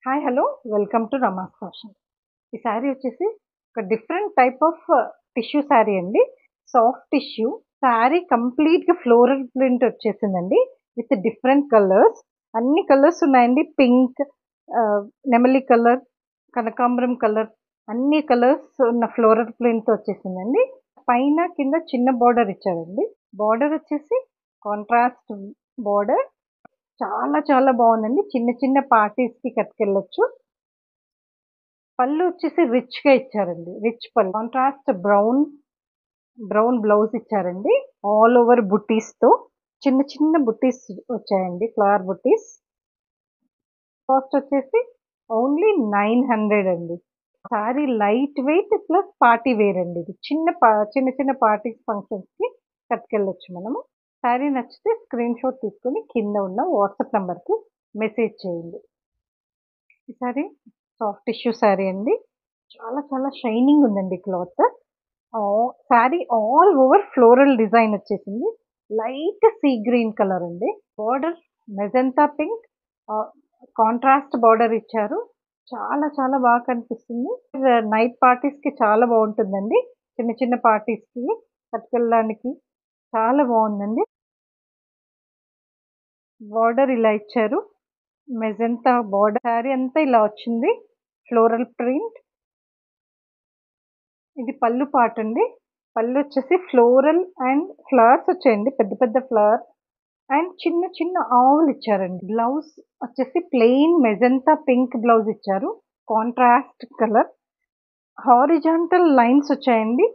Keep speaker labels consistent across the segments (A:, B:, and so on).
A: Hi hello welcome to Rama's fashion. ఈ శారీ వచ్చేసి ఒక different type of tissue sari అండి. సాఫ్ట్ టిష్యూ శారీ కంప్లీట్గా ఫ్లోరల్ ప్రింట్ వచ్చేసిందండి విత్ డిఫరెంట్ కలర్స్. అన్ని కలర్స్ ఉన్నాయండి. పింక్, నెమలి కలర్, కనకాంబరం కలర్, అన్ని కలర్స్ ఉన్న ఫ్లోరల్ ప్రింట్ వచ్చేసిందండి. పైన కింద చిన్న బార్డర్ ఇచ్చారండి. బార్డర్ వచ్చేసి కాంట్రాస్ట్ బార్డర్. చాలా చాలా బాగుందండి. చిన్న చిన్న పార్టీస్కి కట్టుకెళ్ళొచ్చు. పళ్ళు వచ్చేసి రిచ్గా ఇచ్చారండి. రిచ్ పళ్ళు, కాంట్రాస్ట్ బ్రౌన్ బ్లౌజ్ ఇచ్చారండి. ఆల్ ఓవర్ బుట్టీస్తో చిన్న చిన్న బుట్టీస్ వచ్చాయండి, ఫ్లవర్ బుట్టీస్. కాస్ట్ వచ్చేసి ఓన్లీ 900 అండి. Sari light weight plus party wear అండి. ఇది చిన్న చిన్న పార్టీస్ ఫంక్షన్స్కి కట్టుకెళ్ళొచ్చు మనము. శారీ నచ్చితే స్క్రీన్ షాట్ తీసుకొని కింద ఉన్న వాట్సాప్ నెంబర్కి మెసేజ్ చేయండి. ఈ శారీ సాఫ్ట్ టిష్యూ శారీ అండి. చాలా చాలా షైనింగ్ ఉందండి cloth. Sari all over floral design వచ్చేసింది. లైట్ సీ గ్రీన్ కలర్ అండి. Border magenta pink, contrast border ఇచ్చారు. చాలా చాలా బాగా కనిపిస్తుంది. నైట్ పార్టీస్కి చాలా బాగుంటుందండి. చిన్న చిన్న పార్టీస్కి కట్టుకెళ్ళడానికి చాలా బాగుందండి. బార్డర్ ఇలా ఇచ్చారు, మెజంతా బార్డర్. శారీ అంతా ఇలా వచ్చింది, ఫ్లోరల్ ప్రింట్. ఇది పళ్ళు పార్ట్ అండి. పళ్ళు వచ్చేసి ఫ్లోరల్ అండ్ ఫ్లవర్స్ వచ్చాయండి, పెద్ద పెద్ద ఫ్లవర్స్ అండ్ చిన్న చిన్న ఆవులు ఇచ్చారండి. బ్లౌజ్ వచ్చేసి ప్లెయిన్ మెజంతా పింక్ బ్లౌజ్ ఇచ్చారు, కాంట్రాస్ట్ కలర్. హారిజాంటల్ లైన్స్ వచ్చాయండి.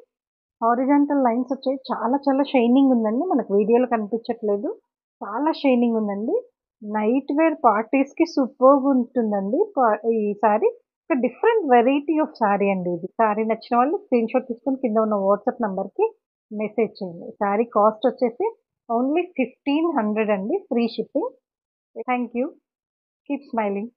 A: హారిజాంటల్ లైన్స్ వచ్చాయి. చాలా చాలా షైనింగ్ ఉందండి. మనకు వీడియోలో కనిపించట్లేదు, చాలా షైనింగ్ ఉందండి. నైట్ వేర్ పార్టీస్కి సూపర్గా ఉంటుందండి ఈ సారీ. ఒక డిఫరెంట్ వెరైటీ ఆఫ్ సారీ అండి ఇది. సారీ నచ్చిన వాళ్ళు స్క్రీన్ షాట్ తీసుకొని కింద ఉన్న వాట్సాప్ నెంబర్కి మెసేజ్ చేయండి. సారీ కాస్ట్ వచ్చేసి ఓన్లీ 1500 అండి, free shipping. Thank you. Keep smiling.